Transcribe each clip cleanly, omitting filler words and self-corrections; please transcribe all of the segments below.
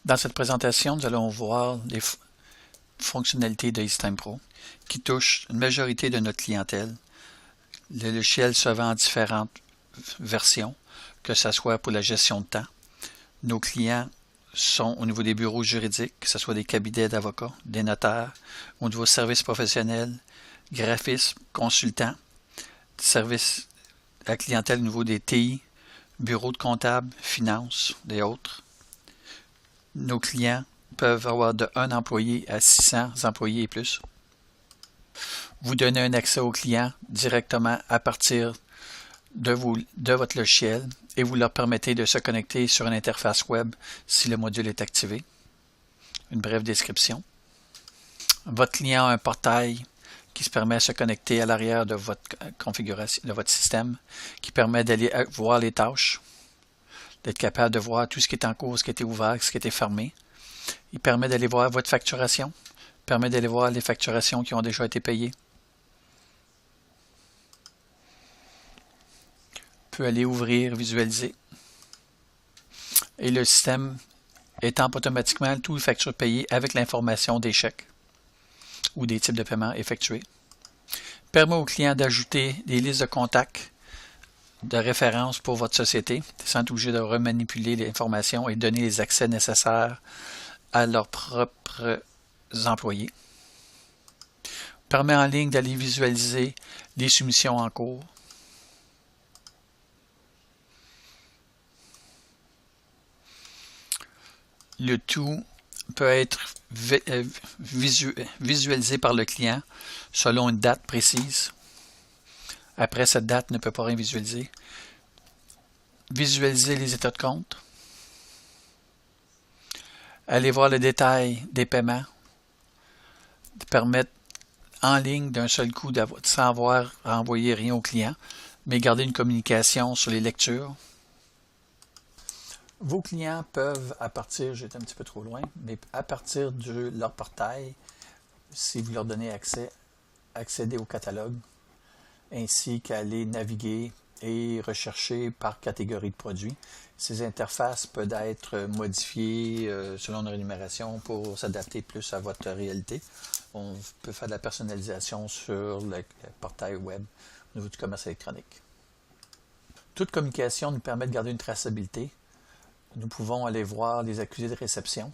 Dans cette présentation, nous allons voir les fonctionnalités de EasyTime Pro qui touchent une majorité de notre clientèle. Le logiciel se vend en différentes versions, que ce soit pour la gestion de temps. Nos clients sont au niveau des bureaux juridiques, que ce soit des cabinets d'avocats, des notaires, au niveau services professionnels, graphisme, consultants, services à la clientèle au niveau des TI, bureaux de comptables, finances et autres. Nos clients peuvent avoir de 1 employé à 600 employés et plus. Vous donnez un accès aux clients directement à partir de votre logiciel et vous leur permettez de se connecter sur une interface web si le module est activé. Une brève description. Votre client a un portail qui se permet de se connecter à l'arrière de votre configuration, de votre système, qui permet d'aller voir les tâches, d'être capable de voir tout ce qui est en cours, ce qui a été ouvert, ce qui a été fermé. Il permet d'aller voir votre facturation, permet d'aller voir les facturations qui ont déjà été payées. Peut aller ouvrir, visualiser. Et le système étampe automatiquement toutes les factures payées avec l'information des chèques ou des types de paiements effectués. Permet au client d'ajouter des listes de contacts de référence pour votre société, sans être obligé de remanipuler l'information et donner les accès nécessaires à leurs propres employés. Permet en ligne d'aller visualiser les soumissions en cours. Le tout peut être visualisé par le client selon une date précise. Après cette date, ne peut pas rien visualiser. Visualiser les états de compte. Aller voir le détail des paiements. Permettre en ligne d'un seul coup, sans avoir à envoyer rien au client, mais garder une communication sur les lectures. Vos clients peuvent, à partir, j'étais un petit peu trop loin, mais à partir de leur portail, si vous leur donnez accès, accéder au catalogue, ainsi qu'aller naviguer et rechercher par catégorie de produits. Ces interfaces peuvent être modifiées selon une rémunération pour s'adapter plus à votre réalité. On peut faire de la personnalisation sur le portail web au niveau du commerce électronique. Toute communication nous permet de garder une traçabilité. Nous pouvons aller voir les accusés de réception.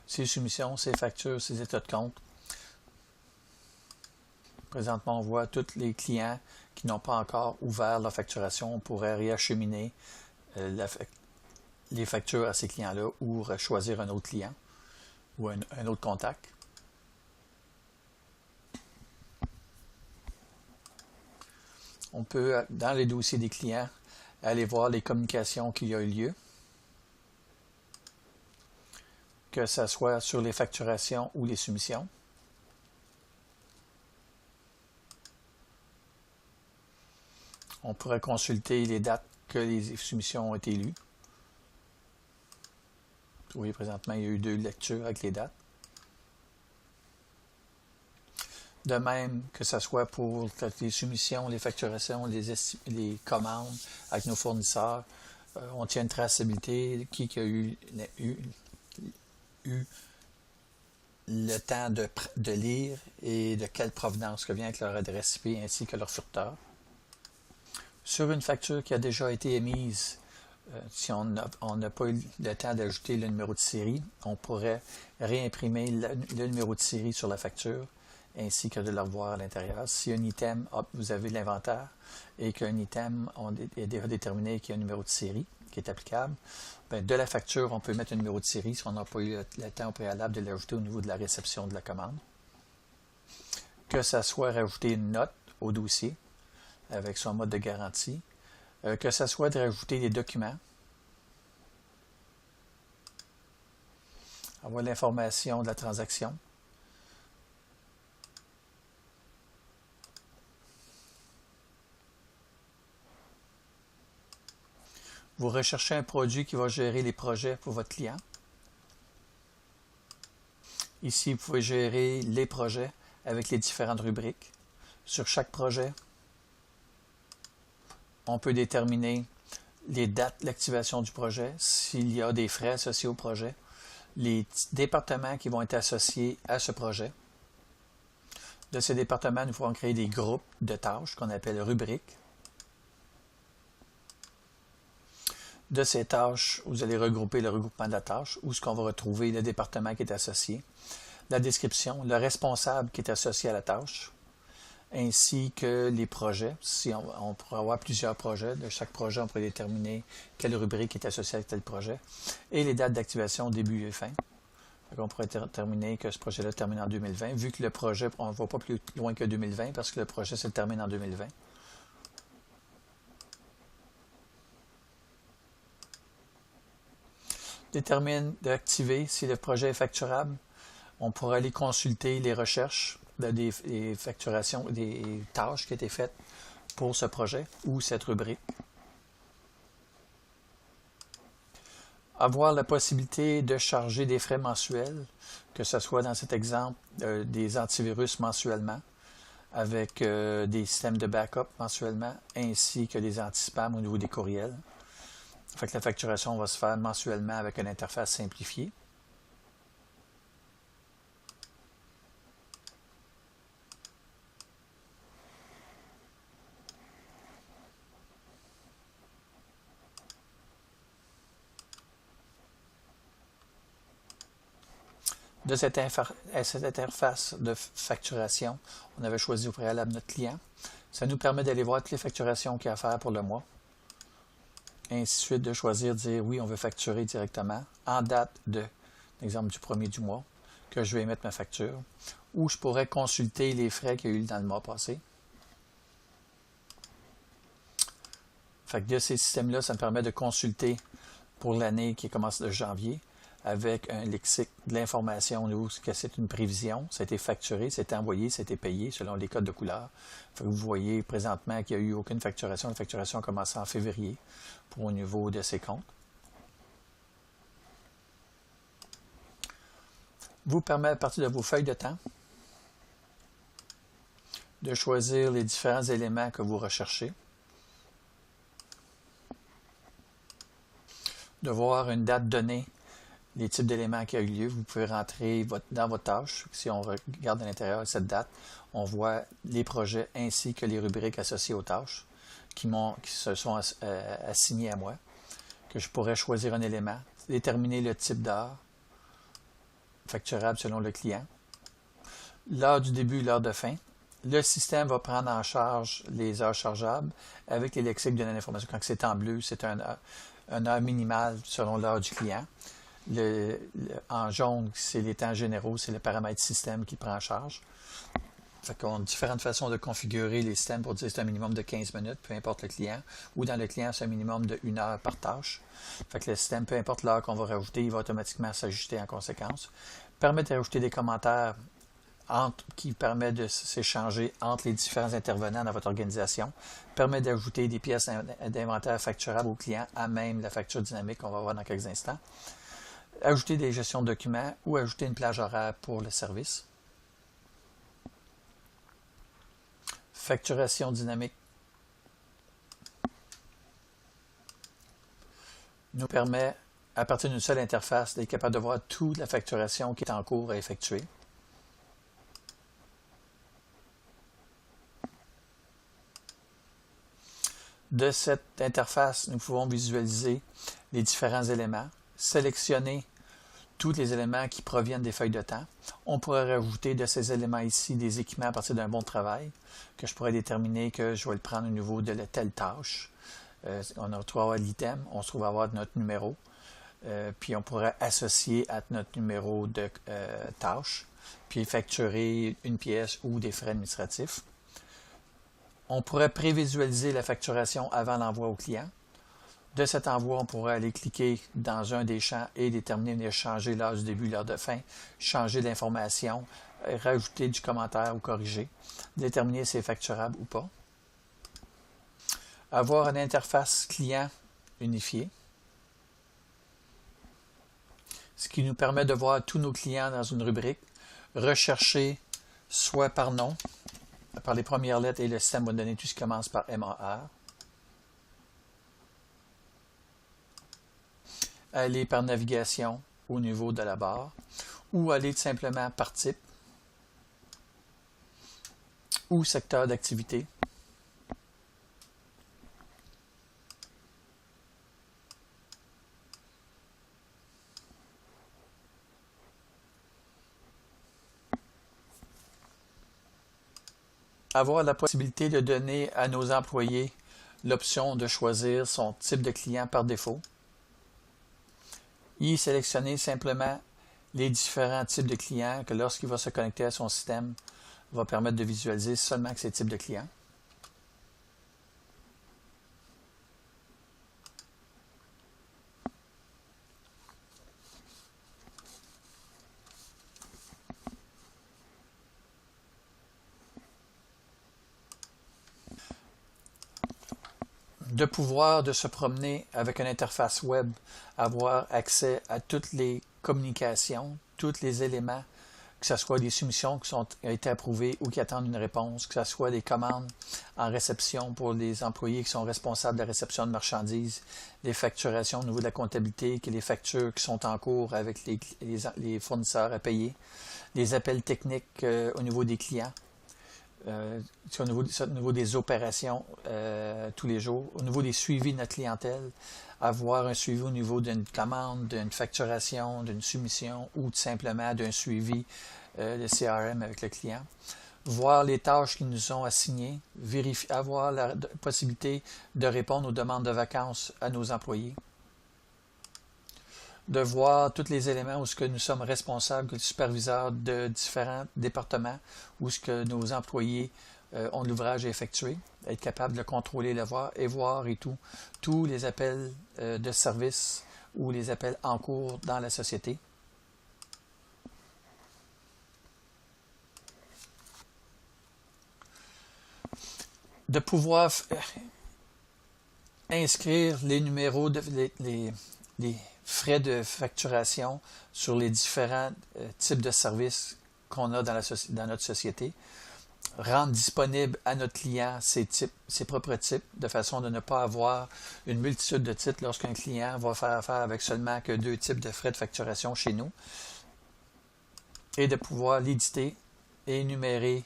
Ces soumissions, ces factures, ces états de compte. Présentement, on voit tous les clients qui n'ont pas encore ouvert leur facturation. On pourrait réacheminer les factures à ces clients-là ou choisir un autre client ou un autre contact. On peut, dans les dossiers des clients, aller voir les communications qu'il y a eu lieu, que ce soit sur les facturations ou les soumissions. On pourrait consulter les dates que les soumissions ont été lues. Vous voyez, présentement, il y a eu 2 lectures avec les dates. De même que ce soit pour les soumissions, les facturations, les commandes avec nos fournisseurs, on tient une traçabilité, qui a eu le temps de lire et de quelle provenance que vient avec leur adresse IP ainsi que leur furteur. Sur une facture qui a déjà été émise, si on n'a pas eu le temps d'ajouter le numéro de série, on pourrait réimprimer le numéro de série sur la facture ainsi que de le revoir à l'intérieur. Si un item, vous avez l'inventaire et qu'un item est déjà déterminé qu'il y a un numéro de série qui est applicable, bien, de la facture, on peut mettre un numéro de série si on n'a pas eu le temps au préalable de l'ajouter au niveau de la réception de la commande. Que ça soit rajouter une note au dossier avec son mode de garantie, que ça soit de rajouter des documents, avoir l'information de la transaction, vous recherchez un produit qui va gérer les projets pour votre client. Ici, vous pouvez gérer les projets avec les différentes rubriques. Sur chaque projet, on peut déterminer les dates d'activation du projet, s'il y a des frais associés au projet, les départements qui vont être associés à ce projet. De ces départements, nous pourrons créer des groupes de tâches qu'on appelle rubriques. De ces tâches, vous allez regrouper le regroupement de la tâche, où ce qu'on va retrouver le département qui est associé, la description, le responsable qui est associé à la tâche, ainsi que les projets. Si on pourrait avoir plusieurs projets, de chaque projet, on pourrait déterminer quelle rubrique est associée à tel projet, et les dates d'activation début et fin. Donc on pourrait déterminer que ce projet-là termine en 2020, vu que le projet, on ne va pas plus loin que 2020, parce que le projet se termine en 2020. Détermine d'activer si le projet est facturable. On pourra aller consulter les recherches des facturations, des tâches qui ont été faites pour ce projet ou cette rubrique. Avoir la possibilité de charger des frais mensuels, que ce soit dans cet exemple des antivirus mensuellement, avec des systèmes de backup mensuellement, ainsi que des anti-spam au niveau des courriels. Fait que la facturation va se faire mensuellement avec une interface simplifiée. De cette interface de facturation, on avait choisi au préalable notre client. Ça nous permet d'aller voir toutes les facturations qu'il y a à faire pour le mois. Et ainsi de suite, de choisir, de dire oui, on veut facturer directement en date de, l'exemple du premier du mois, que je vais émettre ma facture, ou je pourrais consulter les frais qu'il y a eu dans le mois passé. Fait que de ces systèmes-là, ça me permet de consulter pour l'année qui commence de janvier, avec un lexique de l'information, que c'est une prévision, ça a été facturé, ça a été envoyé, ça a été payé selon les codes de couleur. Fait que vous voyez présentement qu'il n'y a eu aucune facturation. La facturation a commencé en février pour au niveau de ces comptes. Vous permet à partir de vos feuilles de temps de choisir les différents éléments que vous recherchez, de voir une date donnée, les types d'éléments qui ont eu lieu. Vous pouvez rentrer dans votre tâche. Si on regarde à l'intérieur de cette date, on voit les projets ainsi que les rubriques associées aux tâches qui se sont assignées à moi, que je pourrais choisir un élément, déterminer le type d'heure facturable selon le client, l'heure du début, l'heure de fin. Le système va prendre en charge les heures chargeables avec les lexiques de l'information. Quand c'est en bleu, c'est une heure minimale selon l'heure du client. En jaune, c'est les temps généraux, c'est le paramètre système qui prend en charge. Fait qu'on a différentes façons de configurer les systèmes pour dire que c'est un minimum de 15 minutes, peu importe le client, ou dans le client, c'est un minimum de 1 heure par tâche. Fait que le système, peu importe l'heure qu'on va rajouter, il va automatiquement s'ajuster en conséquence. Permet de rajouter des commentaires qui permet de s'échanger entre les différents intervenants dans votre organisation, permet d'ajouter des pièces d'inventaire facturables au client à même la facture dynamique qu'on va voir dans quelques instants, ajouter des gestions de documents ou ajouter une plage horaire pour le service. Facturation dynamique nous permet, à partir d'une seule interface, d'être capable de voir toute la facturation qui est en cours à effectuer. De cette interface, nous pouvons visualiser les différents éléments, sélectionner tous les éléments qui proviennent des feuilles de temps. On pourrait rajouter de ces éléments ici des équipements à partir d'un bon de travail, que je pourrais déterminer que je vais le prendre au niveau de telle tâche. On retrouve avoir l'item, on se trouve avoir notre numéro, puis on pourrait associer à notre numéro de tâche, puis facturer une pièce ou des frais administratifs. On pourrait prévisualiser la facturation avant l'envoi au client. De cet envoi, on pourrait aller cliquer dans un des champs et déterminer de changer l'heure du début, l'heure de fin, changer l'information, rajouter du commentaire ou corriger, déterminer si c'est facturable ou pas. Avoir une interface client unifiée, ce qui nous permet de voir tous nos clients dans une rubrique, rechercher soit par nom, par les premières lettres, et le système va donner tout ce qui commence par MAR. aller par navigation au niveau de la barre, ou aller tout simplement par type ou secteur d'activité. Avoir la possibilité de donner à nos employés l'option de choisir son type de client par défaut. Y sélectionner simplement les différents types de clients que lorsqu'il va se connecter à son système, va permettre de visualiser seulement que ces types de clients. De pouvoir de se promener avec une interface web, avoir accès à toutes les communications, tous les éléments, que ce soit des soumissions qui ont été approuvées ou qui attendent une réponse, que ce soit des commandes en réception pour les employés qui sont responsables de la réception de marchandises, les facturations au niveau de la comptabilité, que les factures qui sont en cours avec les fournisseurs à payer, les appels techniques au niveau des clients. Au niveau des opérations tous les jours, au niveau des suivis de notre clientèle, avoir un suivi au niveau d'une commande, d'une facturation, d'une soumission ou tout simplement d'un suivi de CRM avec le client. Voir les tâches qu'ils nous ont assignées, avoir la possibilité de répondre aux demandes de vacances à nos employés. De voir tous les éléments où ce que nous sommes responsables, que le superviseur de différents départements, où ce que nos employés ont l'ouvrage à effectuer, être capable de contrôler le voir et voir et tout, tous les appels de service ou les appels en cours dans la société. De pouvoir inscrire les numéros, les frais de facturation sur les différents types de services qu'on a dans notre société, rendre disponible à notre client ses propres types, de façon de ne pas avoir une multitude de titres lorsqu'un client va faire affaire avec seulement que 2 types de frais de facturation chez nous, et de pouvoir l'éditer et énumérer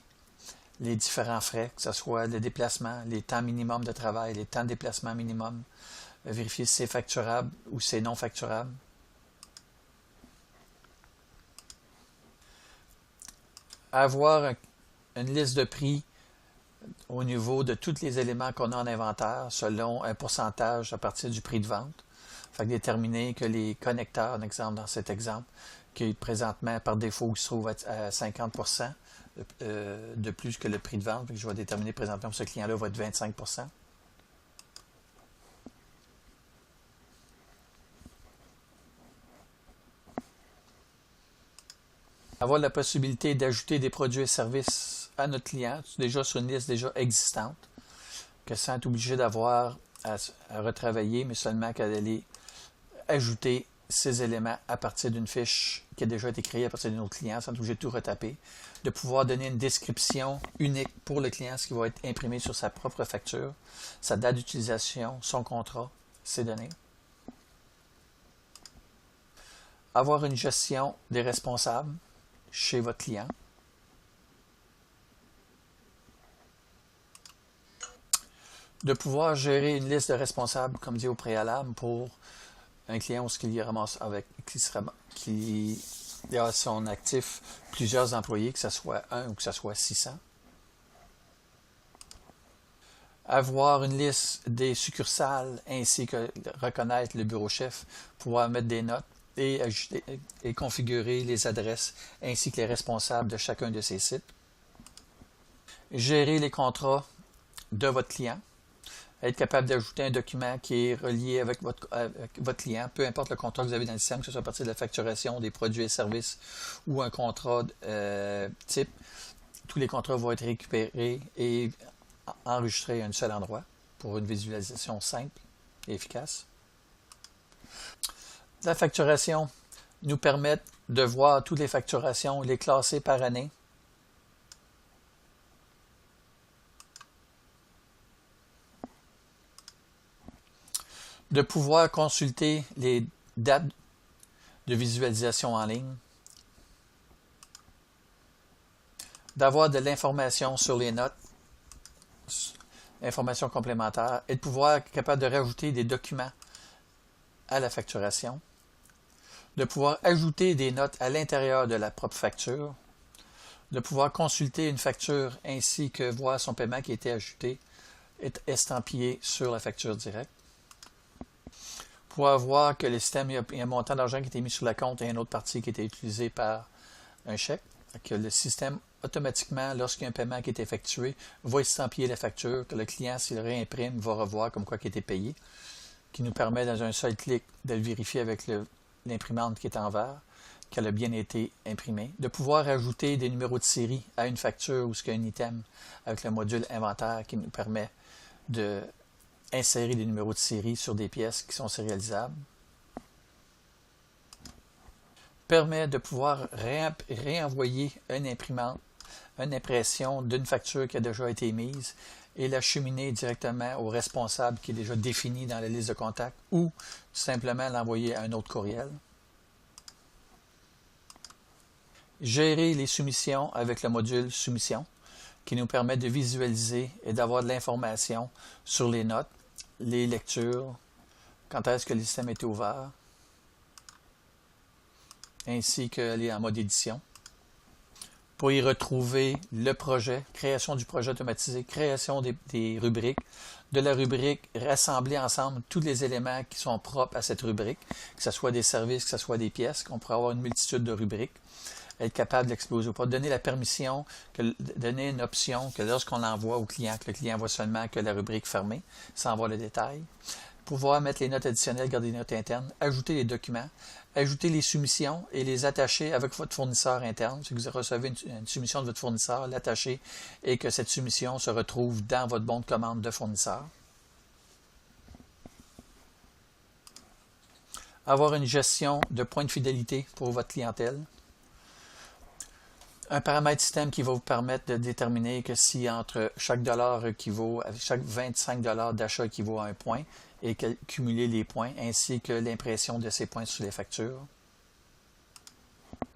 les différents frais, que ce soit le déplacement, les temps minimum de travail, les temps de déplacement minimum, vérifier si c'est facturable ou si c'est non facturable. Avoir une liste de prix au niveau de tous les éléments qu'on a en inventaire selon un pourcentage à partir du prix de vente. Fait que déterminer que les connecteurs, dans cet exemple, qui présentement par défaut se trouve à 50% de plus que le prix de vente, fait que je vais déterminer présentement que ce client-là va être 25%. Avoir la possibilité d'ajouter des produits et services à notre client, déjà sur une liste déjà existante, que sans être obligé d'avoir à retravailler, mais seulement qu'à aller ajouter ces éléments à partir d'une fiche qui a déjà été créée à partir de notre client, sans être obligé de tout retaper, de pouvoir donner une description unique pour le client, ce qui va être imprimé sur sa propre facture, sa date d'utilisation, son contrat, ses données. Avoir une gestion des responsables chez votre client. De pouvoir gérer une liste de responsables, comme dit au préalable, pour un client où il ramasse qui a son actif plusieurs employés, que ce soit 1 ou que ce soit 600. Avoir une liste des succursales ainsi que reconnaître le bureau chef, pouvoir mettre des notes et configurer les adresses ainsi que les responsables de chacun de ces sites. Gérer les contrats de votre client. Être capable d'ajouter un document qui est relié avec votre client, peu importe le contrat que vous avez dans le système, que ce soit à partir de la facturation des produits et services ou un contrat type. Tous les contrats vont être récupérés et enregistrés à un seul endroit pour une visualisation simple et efficace. La facturation nous permet de voir toutes les facturations, les classer par année. De pouvoir consulter les date de visualisation en ligne, d'avoir de l'information sur les notes, information complémentaire, et de pouvoir être capable de rajouter des documents à la facturation, de pouvoir ajouter des notes à l'intérieur de la propre facture, de pouvoir consulter une facture ainsi que voir son paiement qui a été ajouté est estampillé sur la facture directe. Pouvoir voir que le système, il y a un montant d'argent qui a été mis sur la compte et une autre partie qui a été utilisée par un chèque. Que le système, automatiquement, lorsqu'il y a un paiement qui est effectué, va estampiller la facture, que le client, s'il réimprime, va revoir comme quoi qui a été payé, qui nous permet, dans un seul clic, de le vérifier avec l'imprimante qui est en verre, qu'elle a bien été imprimée, de pouvoir ajouter des numéros de série à une facture ou ce qu'il y a un item avec le module inventaire qui nous permet de insérer des numéros de série sur des pièces qui sont sérialisables. Permet de pouvoir réenvoyer une imprimante, une impression d'une facture qui a déjà été émise et l'acheminer directement au responsable qui est déjà défini dans la liste de contacts ou tout simplement l'envoyer à un autre courriel. Gérer les soumissions avec le module soumission qui nous permet de visualiser et d'avoir de l'information sur les notes, les lectures, quand est-ce que le système était ouvert, ainsi qu'elle est en mode édition. Pour y retrouver le projet, création du projet automatisé, création des rubriques, de la rubrique, rassembler ensemble tous les éléments qui sont propres à cette rubrique, que ce soit des services, que ce soit des pièces, qu'on pourrait avoir une multitude de rubriques, être capable d'exploser ou pas, donner la permission, donner une option que lorsqu'on l'envoie au client, que le client voit seulement que la rubrique fermée, sans voir le détail, pouvoir mettre les notes additionnelles, garder les notes internes, ajouter les documents, ajouter les soumissions et les attacher avec votre fournisseur interne. Si vous recevez une soumission de votre fournisseur, l'attacher et que cette soumission se retrouve dans votre bon de commande de fournisseur. Avoir une gestion de points de fidélité pour votre clientèle. Un paramètre système qui va vous permettre de déterminer que si entre chaque dollar équivaut, chaque 25 $ d'achat équivaut à un point, et cumuler les points, ainsi que l'impression de ces points sur les factures.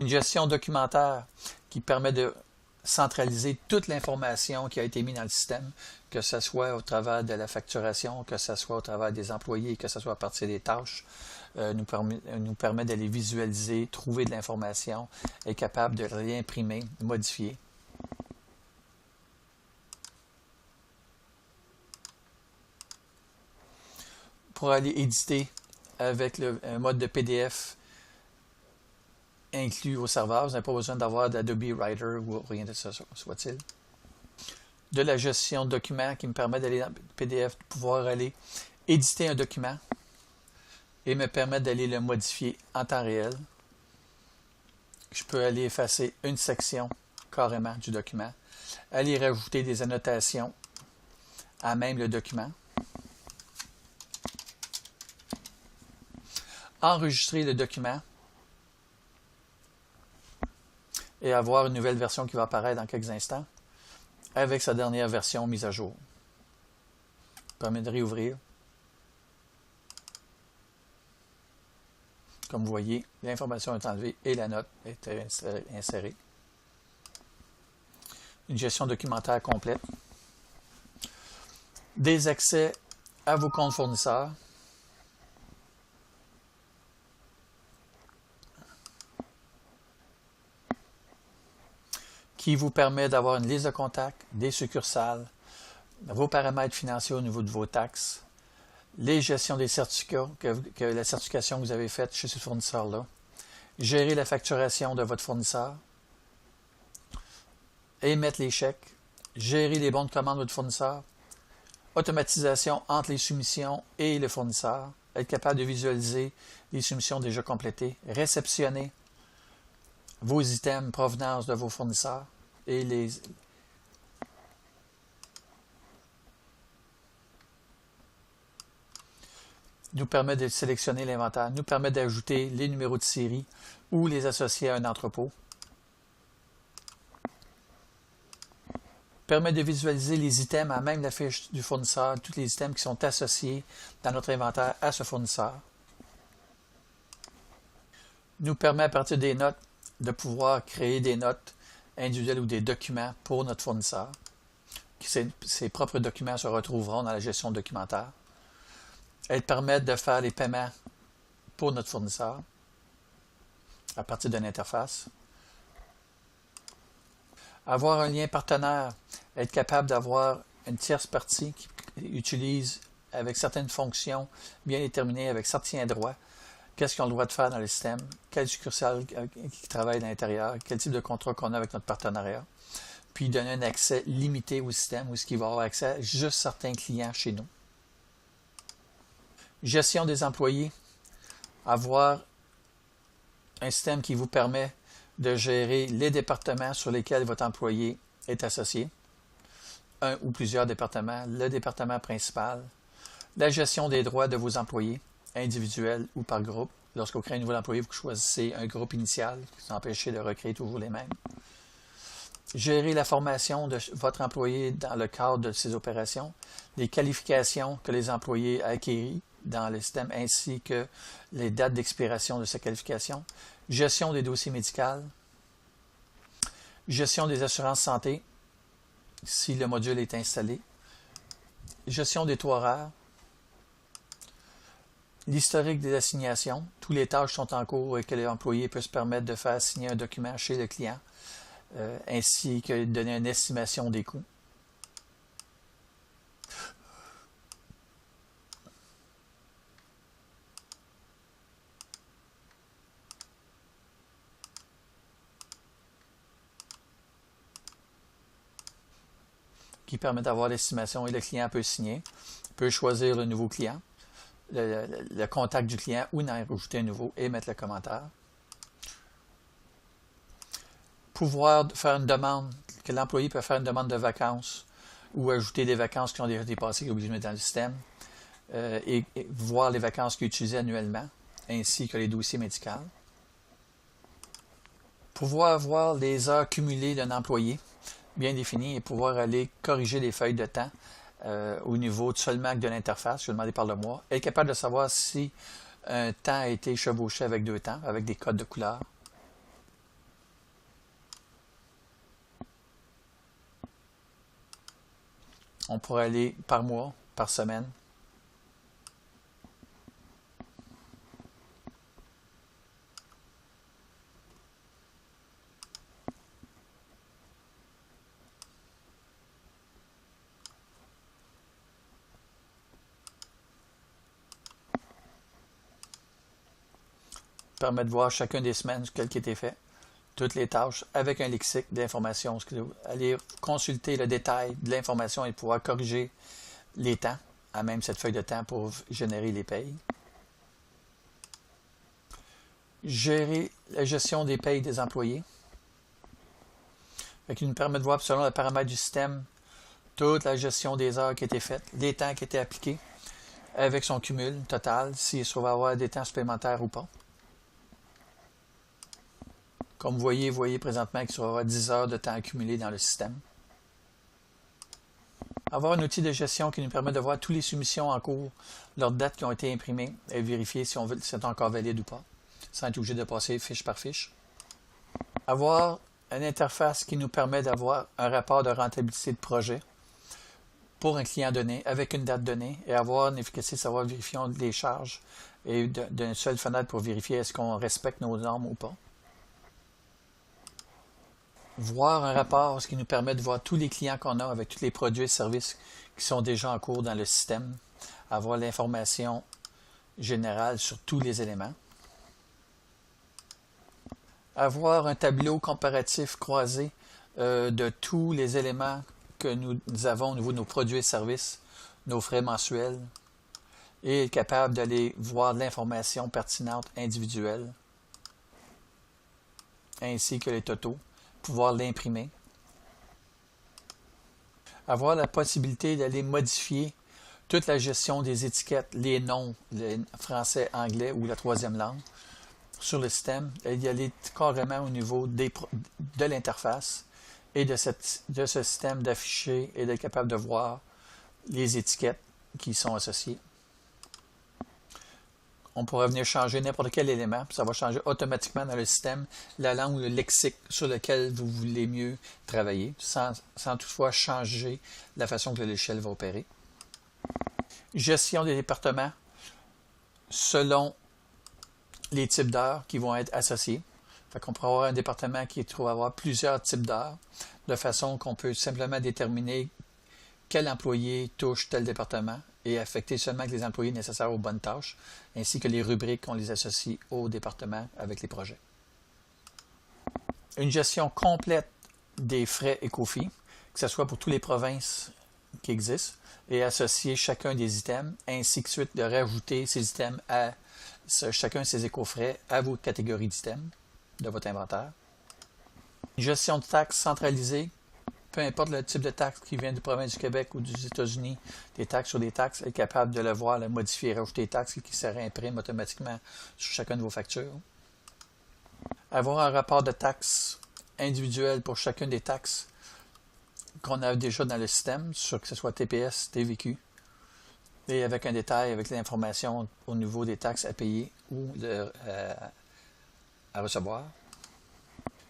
Une gestion documentaire qui permet de centraliser toute l'information qui a été mise dans le système, que ce soit au travers de la facturation, que ce soit au travers des employés, que ce soit à partir des tâches, nous permet d'aller visualiser, trouver de l'information, être capable de réimprimer, modifier. Pour aller éditer avec un mode de PDF inclus au serveur, vous n'avez pas besoin d'avoir d'Adobe Writer ou rien de ça, soit-il. De la gestion de documents qui me permet d'aller dans le PDF, de pouvoir aller éditer un document et me permettre d'aller le modifier en temps réel. Je peux aller effacer une section carrément du document, aller rajouter des annotations à même le document, enregistrer le document et avoir une nouvelle version qui va apparaître dans quelques instants avec sa dernière version mise à jour. Permet de réouvrir. Comme vous voyez, l'information est enlevée et la note est insérée. Une gestion documentaire complète. Des accès à vos comptes fournisseurs. Qui vous permet d'avoir une liste de contacts, des succursales, vos paramètres financiers au niveau de vos taxes, les gestions des certificats, que la certification que vous avez faite chez ce fournisseur-là, gérer la facturation de votre fournisseur, émettre les chèques, gérer les bons de commande de votre fournisseur, automatisation entre les soumissions et le fournisseur, être capable de visualiser les soumissions déjà complétées, réceptionner vos items provenance de vos fournisseurs et nous permet de sélectionner l'inventaire, nous permet d'ajouter les numéros de série ou les associer à un entrepôt, permet de visualiser les items à même la fiche du fournisseur, tous les items qui sont associés dans notre inventaire à ce fournisseur. nous permet à partir des notes de pouvoir créer des notes individuelles ou des documents pour notre fournisseur. Ces propres documents se retrouveront dans la gestion documentaire. Elles permettent de faire les paiements pour notre fournisseur à partir d'une interface. Avoir un lien partenaire, être capable d'avoir une tierce partie qui utilise avec certaines fonctions bien déterminées, avec certains droits, qu'est-ce qu'ils ont le droit de faire dans le système, quelle succursale qui travaille à l'intérieur, quel type de contrat qu'on a avec notre partenariat, puis donner un accès limité au système où est-ce qu'il va avoir accès à juste certains clients chez nous. Gestion des employés, avoir un système qui vous permet de gérer les départements sur lesquels votre employé est associé, un ou plusieurs départements, le département principal, la gestion des droits de vos employés, individuels ou par groupe. Lorsque vous créez un nouvel employé, vous choisissez un groupe initial, qui vous empêche de recréer toujours les mêmes. Gérer la formation de votre employé dans le cadre de ses opérations, les qualifications que les employés acquéris dans le système ainsi que les dates d'expiration de ces qualifications, gestion des dossiers médicaux, gestion des assurances santé, si le module est installé, gestion des taux horaires, l'historique des assignations, tous les tâches sont en cours et que l'employé peut se permettre de faire signer un document chez le client, ainsi que donner une estimation des coûts. Qui permet d'avoir l'estimation et le client peut signer, peut choisir le nouveau client, le contact du client ou en rajouter un nouveau et mettre le commentaire. Pouvoir faire une demande, que l'employé peut faire une demande de vacances ou ajouter des vacances qui ont déjà dépassé, qu'il est obligé de mettre dans le système, et voir les vacances qu'il est utilisé annuellement, ainsi que les dossiers médicaux. Pouvoir voir les heures cumulées d'un employé, bien défini, et pouvoir aller corriger les feuilles de temps au niveau seulement de l'interface, je vais demander par le mois, être capable de savoir si un temps a été chevauché avec deux temps, avec des codes de couleur. On pourrait aller par mois, par semaine. Permet de voir chacune des semaines ce qui a été fait, toutes les tâches, avec un lexique d'informations. Aller consulter le détail de l'information et pouvoir corriger les temps, à même cette feuille de temps pour générer les payes. Gérer la gestion des payes des employés. Il nous permet de voir, selon le paramètre du système, toute la gestion des heures qui a été faite, les temps qui étaient appliqués, avec son cumul total, s'il se va avoir des temps supplémentaires ou pas. Comme vous voyez présentement qu'il sera 10 heures de temps accumulé dans le système. Avoir un outil de gestion qui nous permet de voir toutes les soumissions en cours, leurs dates qui ont été imprimées et vérifier si c'est encore valide ou pas, sans être obligé de passer fiche par fiche. Avoir une interface qui nous permet d'avoir un rapport de rentabilité de projet pour un client donné, avec une date donnée, et avoir une efficacité de savoir vérifier les charges et d'une seule fenêtre pour vérifier est-ce qu'on respecte nos normes ou pas. Voir un rapport, ce qui nous permet de voir tous les clients qu'on a avec tous les produits et services qui sont déjà en cours dans le système, avoir l'information générale sur tous les éléments. Avoir un tableau comparatif croisé de tous les éléments que nous avons au niveau de nos produits et services, nos frais mensuels, et être capable d'aller voir de l'information pertinente individuelle, ainsi que les totaux. Pouvoir l'imprimer. Avoir la possibilité d'aller modifier toute la gestion des étiquettes, les noms, le français, anglais ou la troisième langue sur le système, et y aller carrément au niveau de l'interface et de ce système d'afficher et d'être capable de voir les étiquettes qui sont associées. on pourra venir changer n'importe quel élément, puis ça va changer automatiquement dans le système la langue ou le lexique sur lequel vous voulez mieux travailler, sans toutefois changer la façon que le logiciel va opérer. Gestion des départements selon les types d'heures qui vont être associés. Fait qu'on pourra avoir un département qui va avoir plusieurs types d'heures, de façon qu'on peut simplement déterminer quel employé touche tel département et affecter seulement les employés nécessaires aux bonnes tâches, ainsi que les rubriques, on les associe au département avec les projets. Une gestion complète des frais et coûts-fils, que ce soit pour toutes les provinces qui existent, et associer chacun des items, ainsi que suite de rajouter ces items à chacun de ces éco-frais à vos catégories d'items de votre inventaire. Une gestion de taxes centralisée, peu importe le type de taxe qui vient de la province du Québec ou des États-Unis, des taxes sur des taxes, être capable de le voir, le modifier, rajouter des taxes qui se réimpriment automatiquement sur chacune de vos factures. Avoir un rapport de taxes individuel pour chacune des taxes qu'on a déjà dans le système, que ce soit TPS, TVQ, et avec un détail avec l'information au niveau des taxes à payer ou à recevoir.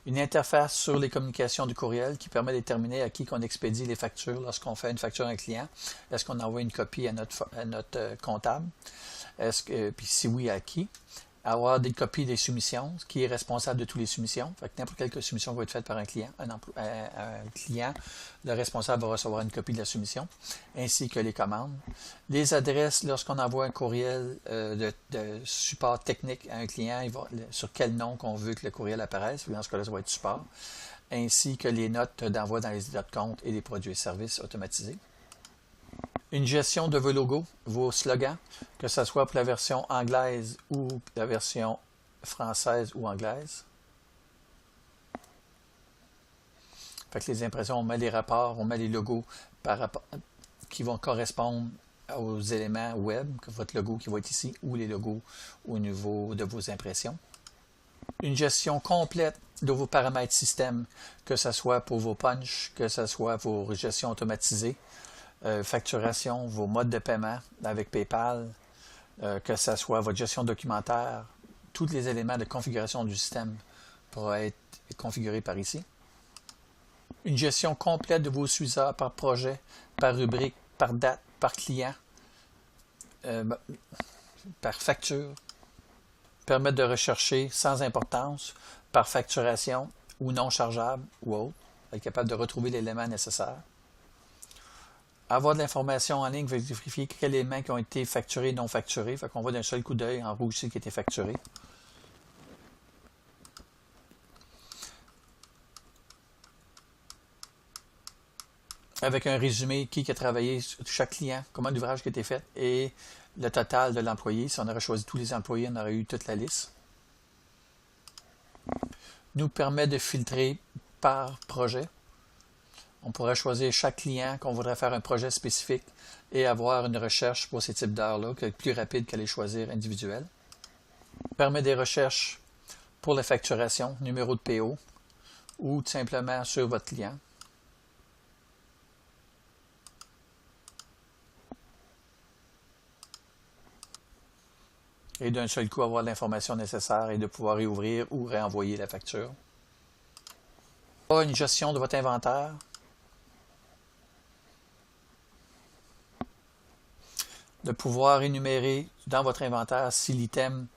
Une interface sur les communications du courriel qui permet de déterminer à qui qu'on expédie les factures lorsqu'on fait une facture à un client. Est-ce qu'on envoie une copie à notre comptable? Puis si oui, à qui? Avoir des copies des soumissions, qui est responsable de toutes les soumissions. Fait que n'importe quelle soumission va être faite par un client, un client, le responsable va recevoir une copie de la soumission, ainsi que les commandes. Les adresses, lorsqu'on envoie un courriel de support technique à un client, sur quel nom qu'on veut que le courriel apparaisse, dans ce cas-là, ça va être support, ainsi que les notes d'envoi dans les états de compte et les produits et services automatisés. Une gestion de vos logos, vos slogans, que ce soit pour la version anglaise ou la version française ou anglaise. Fait que les impressions, on met les rapports, on met les logos qui vont correspondre aux éléments web, votre logo qui va être ici, ou les logos au niveau de vos impressions. Une gestion complète de vos paramètres système, que ce soit pour vos punchs, que ce soit vos gestions automatisées, facturation, vos modes de paiement avec PayPal, que ce soit votre gestion documentaire, tous les éléments de configuration du système pourront être configurés par ici. Une gestion complète de vos suiveurs par projet, par rubrique, par date, par client, par facture, permettre de rechercher sans importance, par facturation ou non chargeable ou autre, être capable de retrouver l'élément nécessaire. Avoir de l'information en ligne, vérifier quels éléments qui ont été facturés et non facturés. Fait qu'on voit d'un seul coup d'œil en rouge ici qui a été facturé. Avec un résumé, qui a travaillé, chaque client, comment l'ouvrage qui a été fait et le total de l'employé. Si on aurait choisi tous les employés, on aurait eu toute la liste. Nous permet de filtrer par projet. On pourrait choisir chaque client qu'on voudrait faire un projet spécifique et avoir une recherche pour ces types d'heures-là, qui est plus rapide qu'aller choisir individuel. Permet des recherches pour la facturation, numéro de PO, ou tout simplement sur votre client. Et d'un seul coup avoir l'information nécessaire et de pouvoir réouvrir ou réenvoyer la facture. Une gestion de votre inventaire. De pouvoir énumérer dans votre inventaire si l'item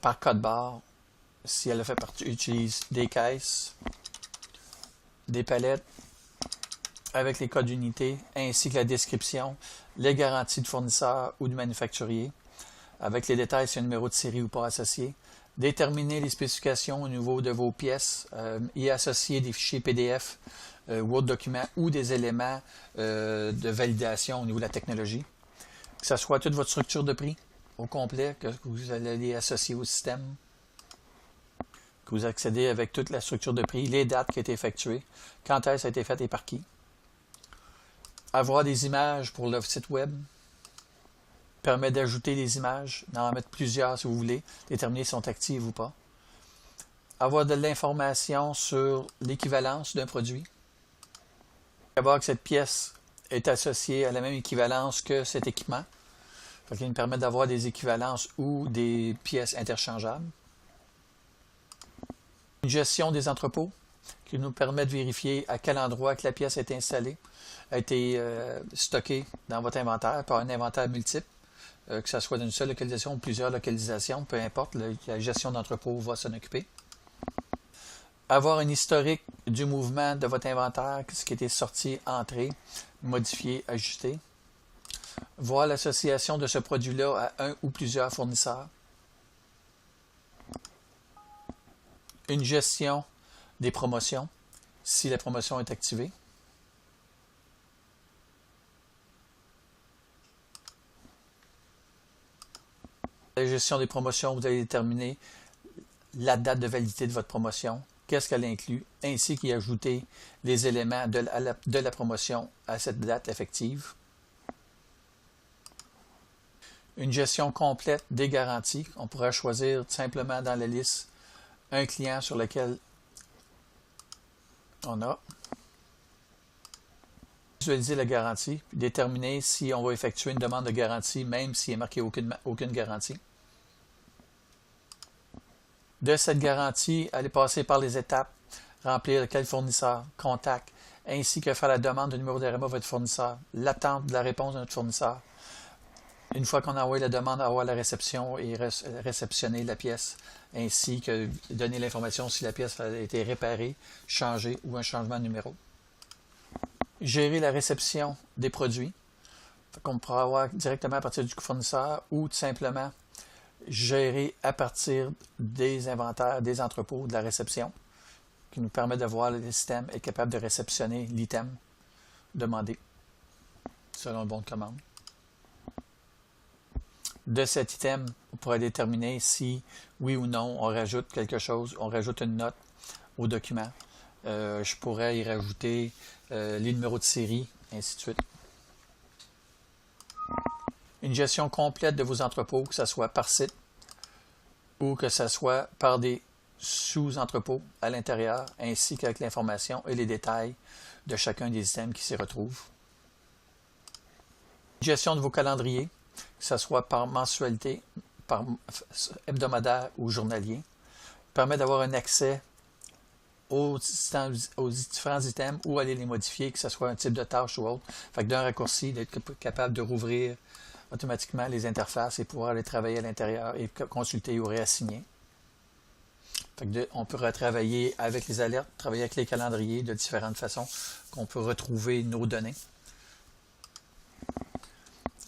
par code barre, si elle fait partie, utilise des caisses, des palettes avec les codes d'unité, ainsi que la description, les garanties de fournisseur ou de manufacturier, avec les détails si un numéro de série ou pas associé, déterminer les spécifications au niveau de vos pièces, y associer des fichiers PDF ou autres documents ou des éléments de validation au niveau de la technologie. Que ce soit toute votre structure de prix au complet, que vous allez associer au système, que vous accédez avec toute la structure de prix, les dates qui ont été effectuées, quand est-ce que ça a été fait et par qui. Avoir des images pour le site web permet d'ajouter des images, d'en mettre plusieurs si vous voulez, déterminer si elles sont actives ou pas. Avoir de l'information sur l'équivalence d'un produit. Savoir que cette pièce est associée à la même équivalence que cet équipement. Il nous permet d'avoir des équivalences ou des pièces interchangeables. Une gestion des entrepôts qui nous permet de vérifier à quel endroit que la pièce a été installée, a été stockée dans votre inventaire par un inventaire multiple, que ce soit d'une seule localisation ou plusieurs localisations, peu importe, la gestion d'entrepôt va s'en occuper. Avoir un historique du mouvement de votre inventaire, ce qui a été sorti, entré, modifié, ajusté. Voir l'association de ce produit-là à un ou plusieurs fournisseurs. Une gestion des promotions, si la promotion est activée. La gestion des promotions, vous allez déterminer la date de validité de votre promotion, qu'est-ce qu'elle inclut, ainsi qu'y ajouter les éléments de la promotion à cette date effective. Une gestion complète des garanties. On pourra choisir simplement dans la liste un client sur lequel on a. Visualiser la garantie, puis déterminer si on va effectuer une demande de garantie, même s'il est marqué aucune garantie. De cette garantie, aller passer par les étapes, remplir quel fournisseur, contact, ainsi que faire la demande de numéro d'RMA à votre fournisseur, l'attente de la réponse de notre fournisseur. Une fois qu'on a envoyé la demande, avoir la réception et réceptionner la pièce, ainsi que donner l'information si la pièce a été réparée, changée ou un changement de numéro. Gérer la réception des produits, qu'on pourra avoir directement à partir du fournisseur ou tout simplement gérer à partir des inventaires, des entrepôts, de la réception, qui nous permet de voir le système est capable de réceptionner l'item demandé selon le bon de commande. De cet item, on pourrait déterminer si, oui ou non, on rajoute quelque chose, on rajoute une note au document. Je pourrais y rajouter les numéros de série, ainsi de suite. Une gestion complète de vos entrepôts, que ce soit par site ou que ce soit par des sous-entrepôts à l'intérieur, ainsi qu'avec l'information et les détails de chacun des items qui s'y retrouvent. Une gestion de vos calendriers, que ce soit par mensualité, par hebdomadaire ou journalier, permet d'avoir un accès aux différents items ou aller les modifier, que ce soit un type de tâche ou autre. Fait que d'un raccourci, d'être capable de rouvrir automatiquement les interfaces et pouvoir aller travailler à l'intérieur et consulter ou réassigner. Fait que on peut retravailler avec les alertes, travailler avec les calendriers de différentes façons qu'on peut retrouver nos données.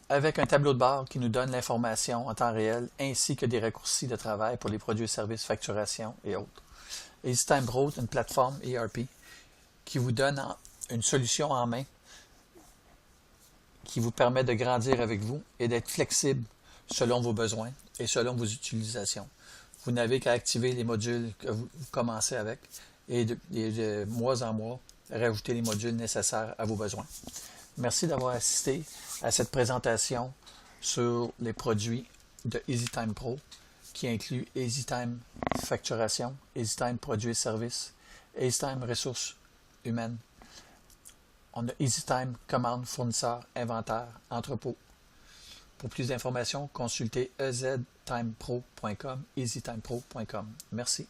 Avec un tableau de bord qui nous donne l'information en temps réel, ainsi que des raccourcis de travail pour les produits et services, facturation et autres. EasyTime Pro est une plateforme ERP qui vous donne une solution en main qui vous permet de grandir avec vous et d'être flexible selon vos besoins et selon vos utilisations. Vous n'avez qu'à activer les modules que vous commencez avec et de mois en mois, rajouter les modules nécessaires à vos besoins. Merci d'avoir assisté à cette présentation sur les produits de EasyTime Pro qui inclut EasyTime Facturation, EasyTime Produits et Services, EasyTime Ressources Humaines. On a EasyTime Commande, Fournisseur, Inventaire, Entrepôt. Pour plus d'informations, consultez eztimepro.com, easytimepro.com. Merci.